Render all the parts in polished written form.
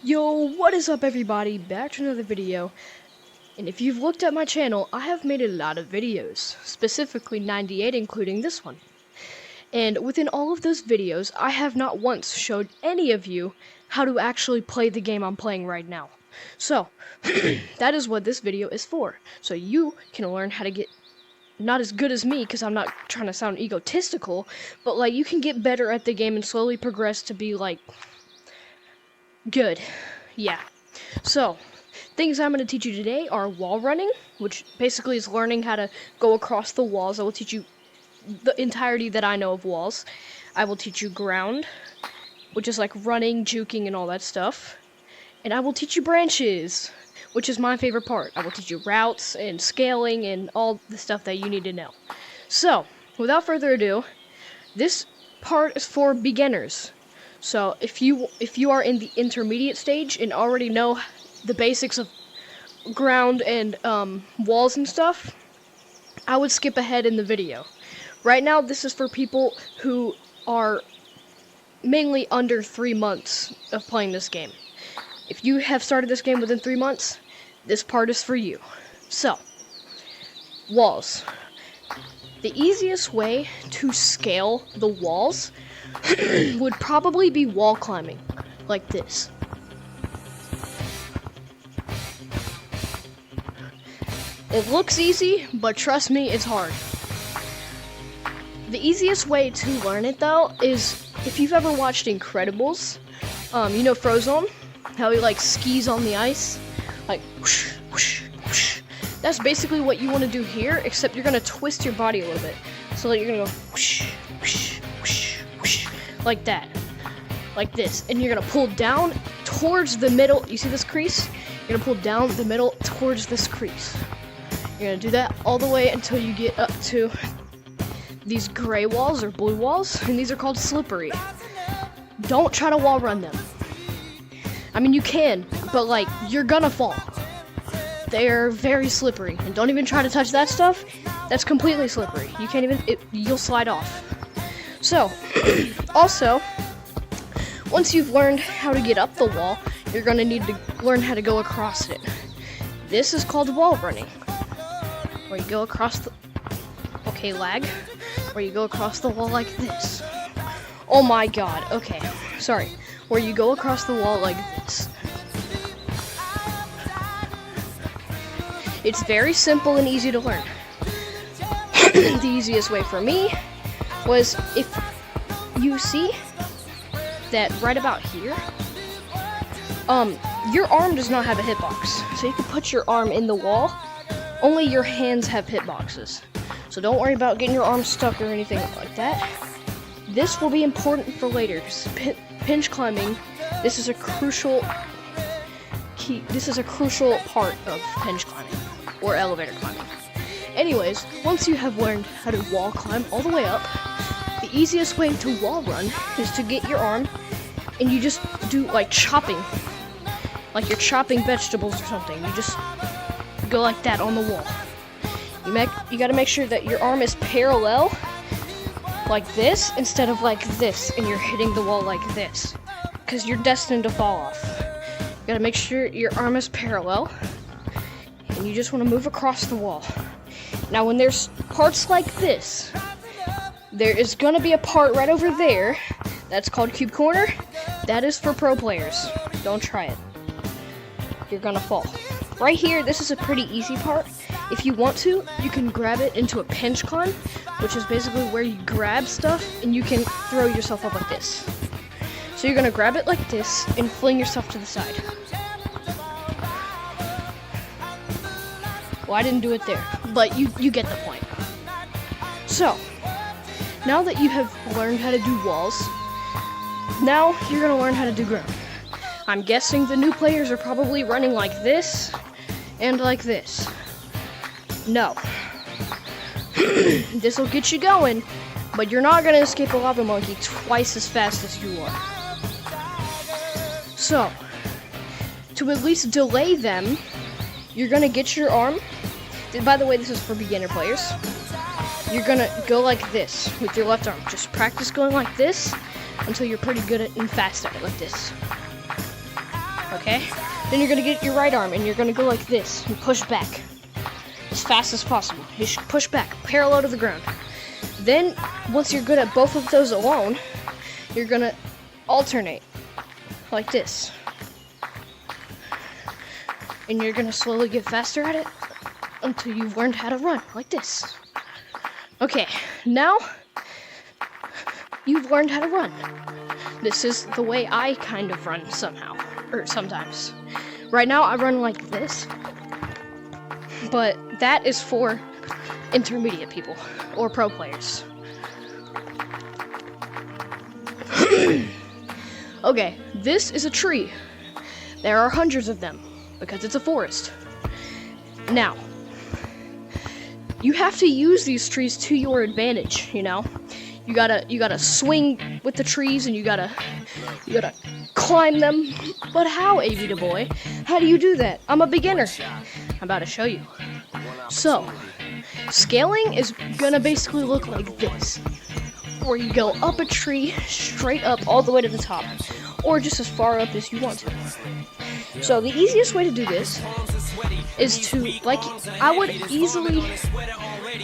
Yo, what is up everybody? Back to another video. And if you've looked at my channel, I have made a lot of videos, specifically 98 including this one. And within all of those videos, I have not once showed any of you how to actually play the game I'm playing right now. So, that is what this video is for. So you can learn how to get not as good as me, because I'm not trying to sound egotistical, but like you can get better at the game and slowly progress to be like good. Yeah. So, things I'm going to teach you today are wall running, which basically is learning how to go across the walls. I will teach you the entirety that I know of walls. I will teach you ground, which is like running, juking, and all that stuff. And I will teach you branches, which is my favorite part. I will teach you routes and scaling and all the stuff that you need to know. So, without further ado, this part is for beginners. So if you are in the intermediate stage and already know the basics of ground and walls and stuff, I would skip ahead in the video. Right now, this is for people who are mainly under 3 months of playing this game. If you have started this game within 3 months, this part is for you. So, walls. The easiest way to scale the walls would probably be wall climbing, like this. It looks easy, but trust me, it's hard. The easiest way to learn it, though, is if you've ever watched Incredibles, you know Frozone? How he, like, skis on the ice? Like, whoosh, whoosh, whoosh. That's basically what you want to do here, except you're going to twist your body a little bit. So, like, you're going to go whoosh, whoosh, whoosh, whoosh, like that. Like this. And you're going to pull down towards the middle. You see this crease? You're going to pull down the middle towards this crease. You're going to do that all the way until you get up to these gray walls or blue walls. And these are called slippery. Don't try to wall run them. I mean, you can, but, like, you're gonna fall. They're very slippery. And don't even try to touch that stuff. That's completely slippery. You can't even, you'll slide off. So, also, once you've learned how to get up the wall, you're gonna need to learn how to go across it. This is called wall running. Where you go across the, okay, lag. Where you go across the wall like this. Oh my god, okay, sorry. Where you go across the wall like this. It's very simple and easy to learn. The easiest way for me was if you see that right about here, your arm does not have a hitbox. So you can put your arm in the wall, only your hands have hitboxes. So don't worry about getting your arm stuck or anything like that. This will be important for later. Pinch climbing, this is a crucial part of pinch climbing, or elevator climbing. Anyways, once you have learned how to wall climb all the way up, the easiest way to wall run is to get your arm, and you just do like chopping. Like you're chopping vegetables or something. You just go like that on the wall. You gotta make sure that your arm is parallel, like this, instead of like this, and you're hitting the wall like this, because you're destined to fall off. You gotta make sure your arm is parallel, and you just want to move across the wall. Now when there's parts like this, there is gonna be a part right over there, that's called cube corner. That is for pro players. Don't try it. You're gonna fall. Right here, this is a pretty easy part. If you want to, you can grab it into a pinch climb, which is basically where you grab stuff and you can throw yourself up like this. So you're gonna grab it like this and fling yourself to the side. Well, I didn't do it there, but you get the point. So, now that you have learned how to do walls, now you're gonna learn how to do ground. I'm guessing the new players are probably running like this and like this. No. This will get you going, but you're not going to escape a lava monkey twice as fast as you are. So, to at least delay them, you're going to get your arm. By the way, this is for beginner players. You're going to go like this with your left arm. Just practice going like this until you're pretty good at and fast at it, like this. okay? Then you're gonna get your right arm and you're gonna go like this and push back as fast as possible. You should push back, parallel to the ground. Then, once you're good at both of those alone, you're gonna alternate like this. And you're gonna slowly get faster at it until you've learned how to run like this. Okay, now you've learned how to run. This is the way I kind of run somehow, or sometimes. Right now I run like this, but that is for intermediate people or pro players. Okay, this is a tree. There are hundreds of them because it's a forest. Now, you have to use these trees to your advantage, you know? You gotta swing with the trees and you gotta climb them. But how, AV boy? How do you do that? I'm a beginner. I'm about to show you. So, scaling is gonna basically look like this, where you go up a tree, straight up all the way to the top, or just as far up as you want to. So the easiest way to do this is to, I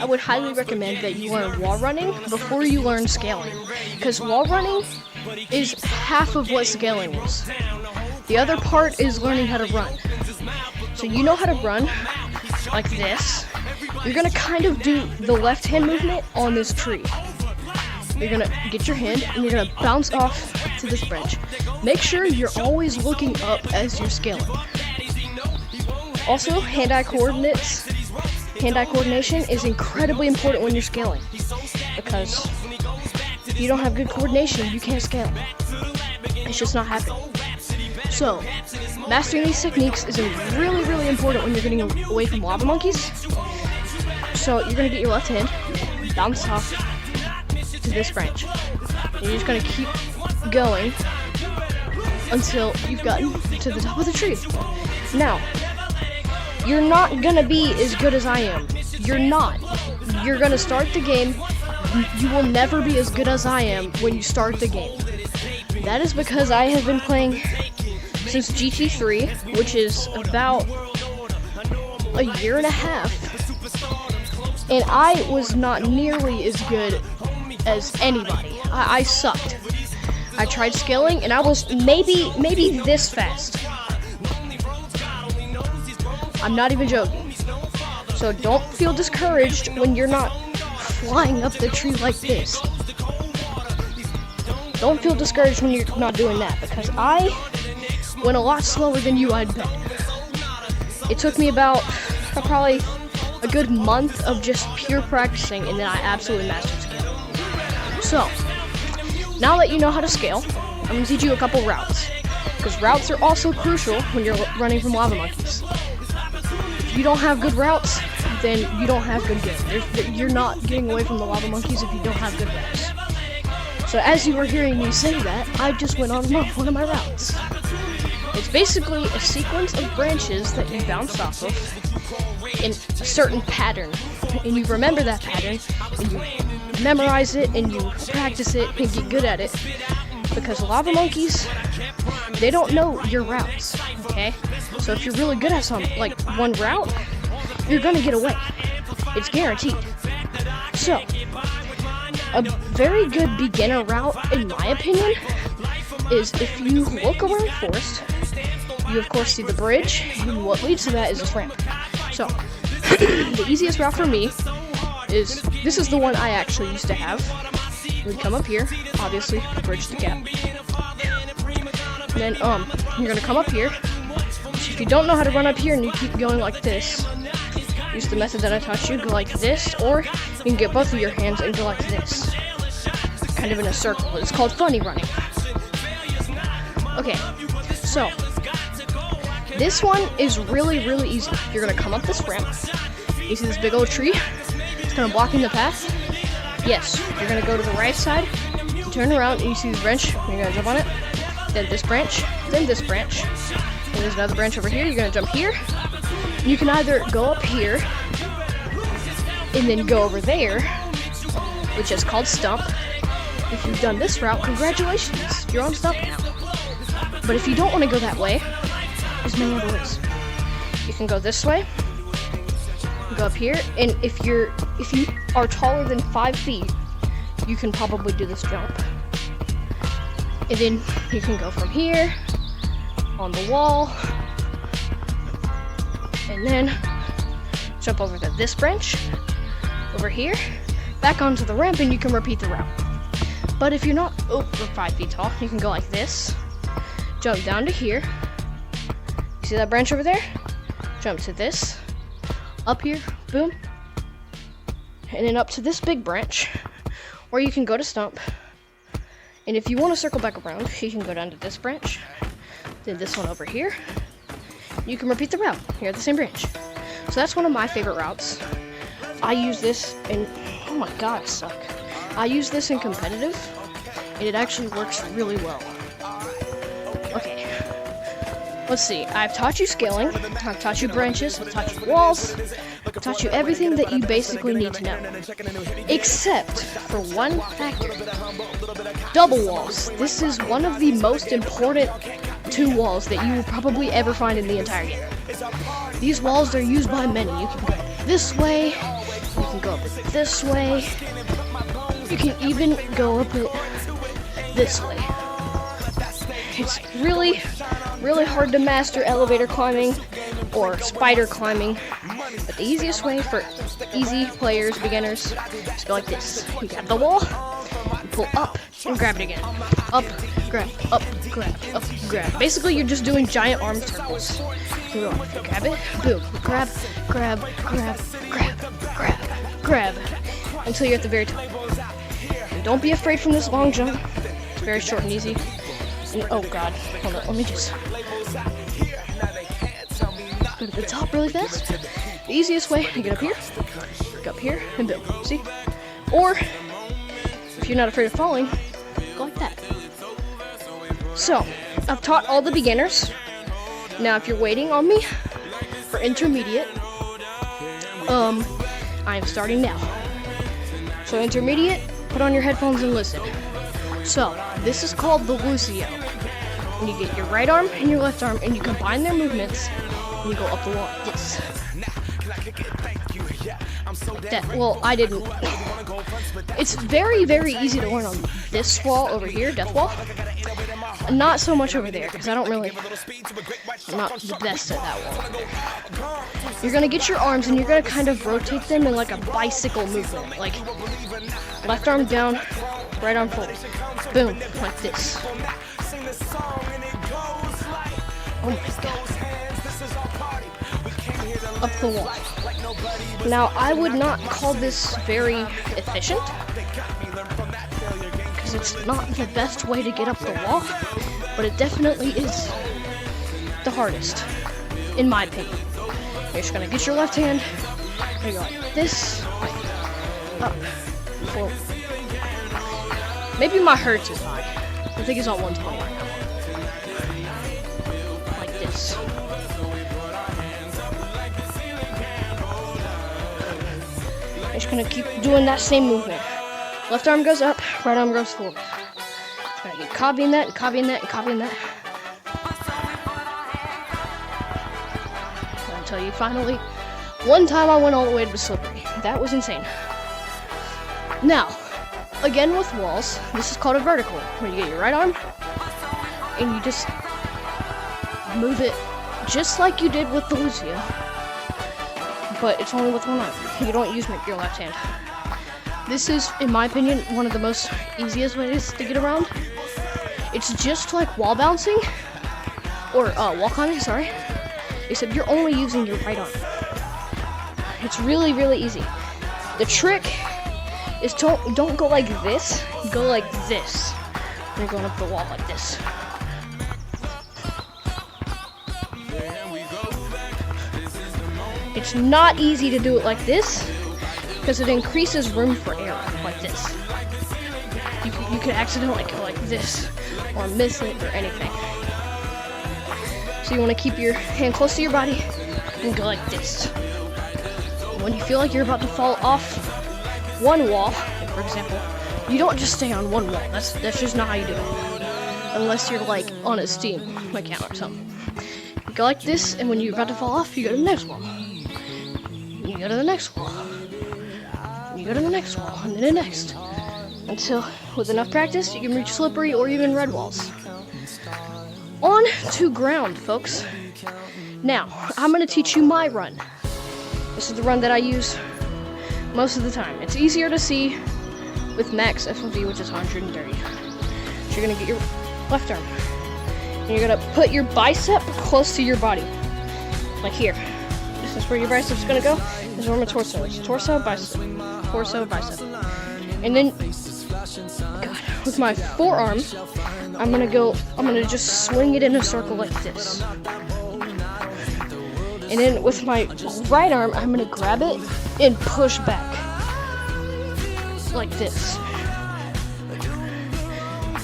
would highly recommend that you learn wall running before you learn scaling, because wall running is half of what scaling is. The other part is learning how to run. So you know how to run like this. You're gonna kind of do the left hand movement on this tree. You're gonna get your hand and you're gonna bounce off to this branch. Make sure you're always looking up as you're scaling. Also, hand-eye coordination is incredibly important when you're scaling, because if you don't have good coordination, you can't scale. It's just not happening. So, mastering these techniques is really, really important when you're getting away from lava monkeys. So, you're gonna get your left hand, bounce off to this branch. And you're just gonna keep going until you've gotten to the top of the tree. Now, you're not gonna be as good as I am. You're not. You're gonna start the game. You will never be as good as I am when you start the game. That is because I have been playing since GT3, which is about a year and a half. And I was not nearly as good as anybody. I sucked. I tried scaling and I was maybe this fast. I'm not even joking. So don't feel discouraged when you're not flying up the tree like this. Don't feel discouraged when you're not doing that, because I went a lot slower than you, I'd bet. It took me about probably a good month of just pure practicing, and then I absolutely mastered scaling. So, now that you know how to scale, I'm going to teach you a couple routes, because routes are also crucial when you're running from lava monkeys. If you don't have good routes, then you don't have good game. You're not getting away from the lava monkeys if you don't have good routes. So as you were hearing me say that, I just went on one of my routes. It's basically a sequence of branches that you bounce off of in a certain pattern. And you remember that pattern, and you memorize it, and you practice it, and get good at it. Because lava monkeys, they don't know your routes, okay? So if you're really good at like one route, you're gonna get away. It's guaranteed. So, a very good beginner route, in my opinion, is if you look around forest, you of course see the bridge, and what leads to that is this ramp. So, the easiest route for me is, this is the one I actually used to have. We'd come up here, obviously, bridge the gap. And then, you're gonna come up here. If you don't know how to run up here and you keep going like this, use the method that I taught you, go like this, or you can get both of your hands and go like this. Kind of in a circle. It's called funny running. Okay, so, this one is really, really easy. You're gonna come up this ramp. You see this big old tree? It's kind of blocking the path. Yes, you're gonna go to the right side, you turn around, and you see this branch, you're gonna jump on it, then this branch, then this branch, and there's another branch over here, you're gonna jump here. You can either go up here, and then go over there, which is called stump. If you've done this route, congratulations, you're on stump now. But if you don't want to go that way, There's many other ways. You can go this way, go up here, and if you are taller than 5 feet, you can probably do this jump. And then you can go from here, on the wall, and then jump over to this branch, over here, back onto the ramp, and you can repeat the route. But if you're not over 5 feet tall, you can go like this, jump down to here. You see that branch over there? Jump to this, up here, boom, and then up to this big branch, or you can go to stump. And if you want to circle back around, you can go down to this branch, then this one over here. You can repeat the route here at the same branch. So that's one of my favorite routes. I use this in, oh my god, I suck. I use this in competitive, and it actually works really well. Okay, let's see. I've taught you scaling, I've taught you branches, I've taught you walls, I've taught you everything that you basically need to know. Except for one factor. Double walls. This is one of the most important 2 walls that you will probably ever find in the entire game. These walls are used by many. You can go this way, you can go up it this way, you can even go up it this way. It's really, really hard to master elevator climbing or spider climbing, but the easiest way for easy players, beginners, is go like this. You grab the wall, you pull up, and grab it again. Up, grab, up, grab, up, grab. Basically, you're just doing giant arm circles. You go, grab it, boom, grab, grab, grab, grab, grab, grab, until you're at the very top. And don't be afraid from this long jump. It's very short and easy. And, oh god, hold on, let me just go to the top really fast. The easiest way to get up here, and boom, see? Or, if you're not afraid of falling, go like that. So, I've taught all the beginners. Now, if you're waiting on me for intermediate, I am starting now. So, intermediate, put on your headphones and listen. So, this is called the Lucio. And you get your right arm and your left arm, and you combine their movements, and you go up the wall like this. Well, I didn't. It's very, very easy to learn on this wall over here, death wall. Not so much over there, because I'm not the best at that wall. You're gonna get your arms, and you're gonna kind of rotate them in like a bicycle movement. Like, left arm down, right arm forward. Boom, like this. Oh my god. Up the wall. Now, I would not call this very efficient, because it's not the best way to get up the wall, but it definitely is the hardest, in my opinion. You're just gonna get your left hand, and go like this, up, forward. Maybe my hertz is high. I think it's on 120 right now. Like this. I'm just gonna keep doing that same movement. Left arm goes up, right arm goes forward. Just gonna keep copying that, and copying that, and copying that. Until you finally, one time I went all the way to the slippery. That was insane. Now, again with walls, this is called a vertical, where you get your right arm, and you just move it just like you did with the Lucio. But it's only with one arm. You don't use your left hand. This is, in my opinion, one of the most easiest ways to get around. It's just like wall bouncing, or wall climbing, sorry, except you're only using your right arm. It's really, really easy. The trick is don't go like this, go like this. You're going up the wall like this. It's not easy to do it like this, because it increases room for error, like this. You could accidentally go like this, or miss it, or anything. So you want to keep your hand close to your body, and go like this. When you feel like you're about to fall off one wall, like for example, you don't just stay on one wall. That's just not how you do it. Unless you're like on a Steam account or something. You go like this, and when you're about to fall off, you go to the next wall. You go to the next wall. You go to the next wall, and then the next. Until, with enough practice, you can reach slippery or even red walls. On to ground, folks. Now, I'm going to teach you my run. This is the run that I use most of the time. It's easier to see with max FOV, which is 130. So you're going to get your left arm. And you're going to put your bicep close to your body. Like here. This is where your bicep's going to go. This is where my torso is. Torso, bicep. Torso, bicep. And then, God, with my forearm, I'm going to just swing it in a circle like this. And then with my right arm, I'm going to grab it and push back. Like this.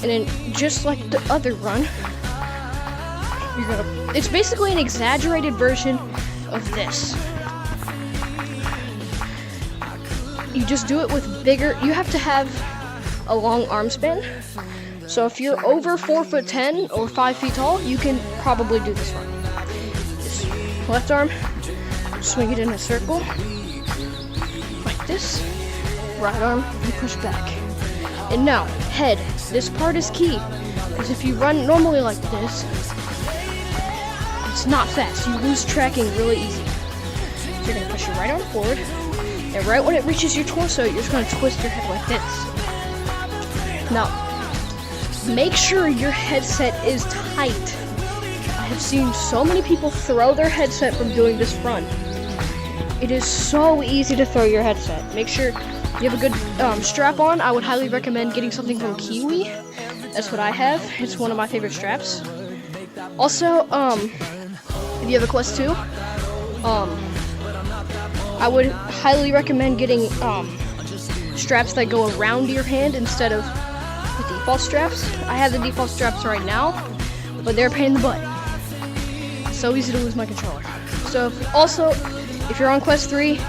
And then just like the other run, it's basically an exaggerated version of this. You just do it with bigger, you have to have a long arm span. So if you're over 4'10" or 5 feet tall, you can probably do this run. Just left arm, swing it in a circle, like this. Right arm, and push back. And now, head. This part is key, because if you run normally like this, it's not fast. You lose tracking really easy. So you're going to push your right arm forward, and right when it reaches your torso, you're just going to twist your head like this. Now, make sure your headset is tight. I have seen so many people throw their headset from doing this run. It is so easy to throw your headset. Make sure you have a good strap on. I would highly recommend getting something from Kiwi. That's what I have. It's one of my favorite straps. Also, if you have a Quest 2, I would highly recommend getting straps that go around your hand instead of the default straps. I have the default straps right now, but they're a pain in the butt. It's so easy to lose my controller. So, if you're on Quest 3,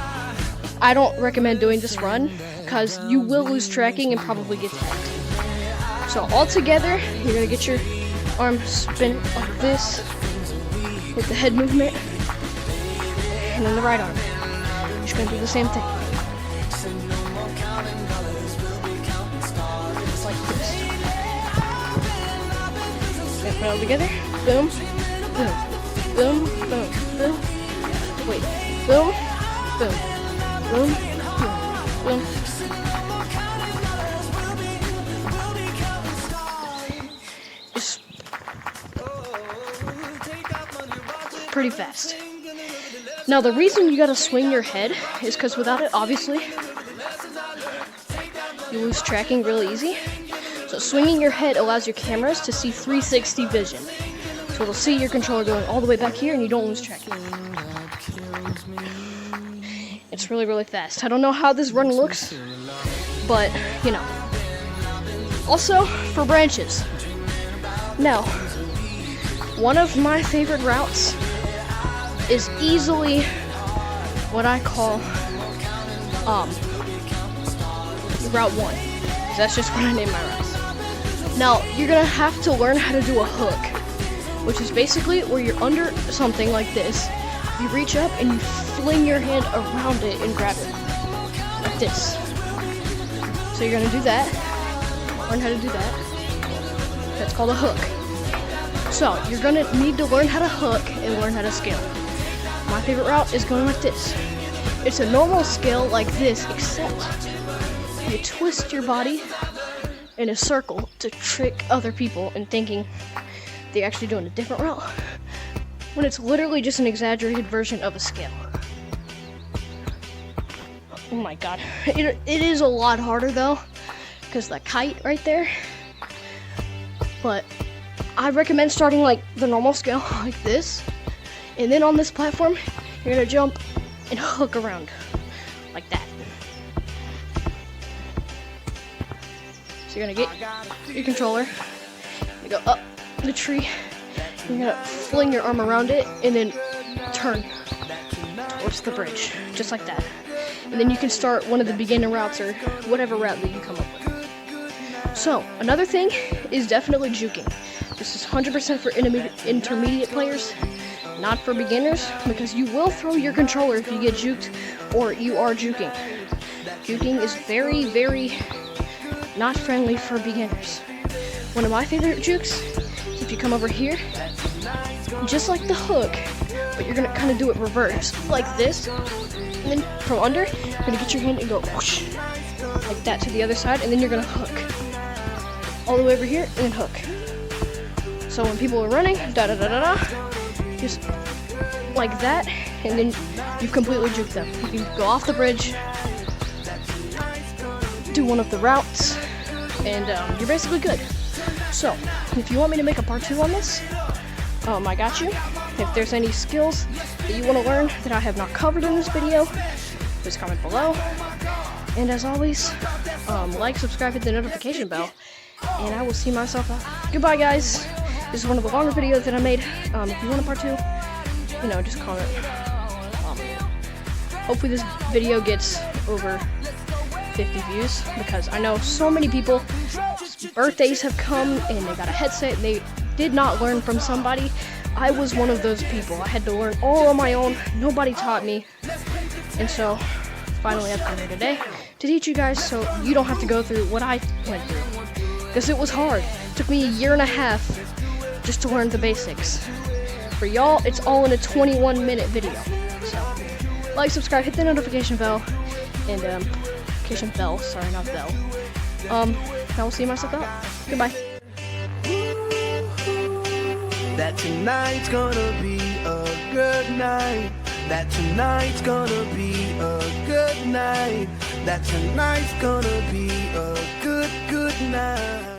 I don't recommend doing this run because you will lose tracking and probably get tagged. So all together, you're going to get your arm spin like this with the head movement, and then the right arm. You're just going to do the same thing. Like this. And put it all together. Boom, boom, boom, boom, boom. Wait, boom, boom. Boom, boom, boom. It's pretty fast. Now the reason you gotta swing your head is because without it, obviously, you lose tracking really easy. So swinging your head allows your cameras to see 360 vision. So it'll see your controller going all the way back here and you don't lose tracking. It's really, really fast. I don't know how this run looks, but, you know. Also, for branches. Now, one of my favorite routes is easily what I call Route 1. That's just what I name my routes. Now, you're going to have to learn how to do a hook, which is basically where you're under something like this. You reach up and you fling your hand around it and grab it. Like this. So you're gonna do that. Learn how to do that. That's called a hook. So you're gonna need to learn how to hook and learn how to scale. My favorite route is going like this. It's a normal scale like this, except you twist your body in a circle to trick other people into thinking they're actually doing a different route, when it's literally just an exaggerated version of a scale. Oh my god. It is a lot harder though, because the kite right there. But I recommend starting like the normal scale, like this. And then on this platform, you're gonna jump and hook around, like that. So you're gonna get your controller, you go up the tree, you're gonna fling your arm around it, and then turn towards the bridge, just like that. And then you can start one of the beginner routes or whatever route that you come up with. So, another thing is definitely juking. This is 100% for intermediate players. not for beginners, because you will throw your controller if you get juked or you are juking. Juking is very, very not friendly for beginners. One of my favorite jukes is if you come over here, just like the hook, but you're gonna kind of do it reverse, like this, and then from under, you're gonna get your hand and go whoosh, like that to the other side, and then you're gonna hook all the way over here and then hook. So when people are running, just like that, and then you've completely juked them. You can go off the bridge, do one of the routes, and you're basically good. So, if you want me to make a part 2 on this, I got you. If there's any skills that you want to learn that I have not covered in this video, please comment below. And as always, like, subscribe, hit the notification bell, and I will see myself out. Goodbye, guys. This is one of the longer videos that I made. If you want a part 2, you know, just comment. Hopefully this video gets over 50 views, because I know so many people, birthdays have come and they got a headset and they did not learn from somebody. I was one of those people. I had to learn all on my own. Nobody taught me. And so finally I've come here today to teach you guys, so you don't have to go through what I went through, because it was hard. It took me a year and a half just to learn the basics. For y'all, it's all in a 21-minute video. So like, subscribe, hit the notification bell, and notification bell, sorry, not bell. I will see myself out. Goodbye. That tonight's gonna be a good night. That tonight's gonna be a good night. That tonight's gonna be a good night.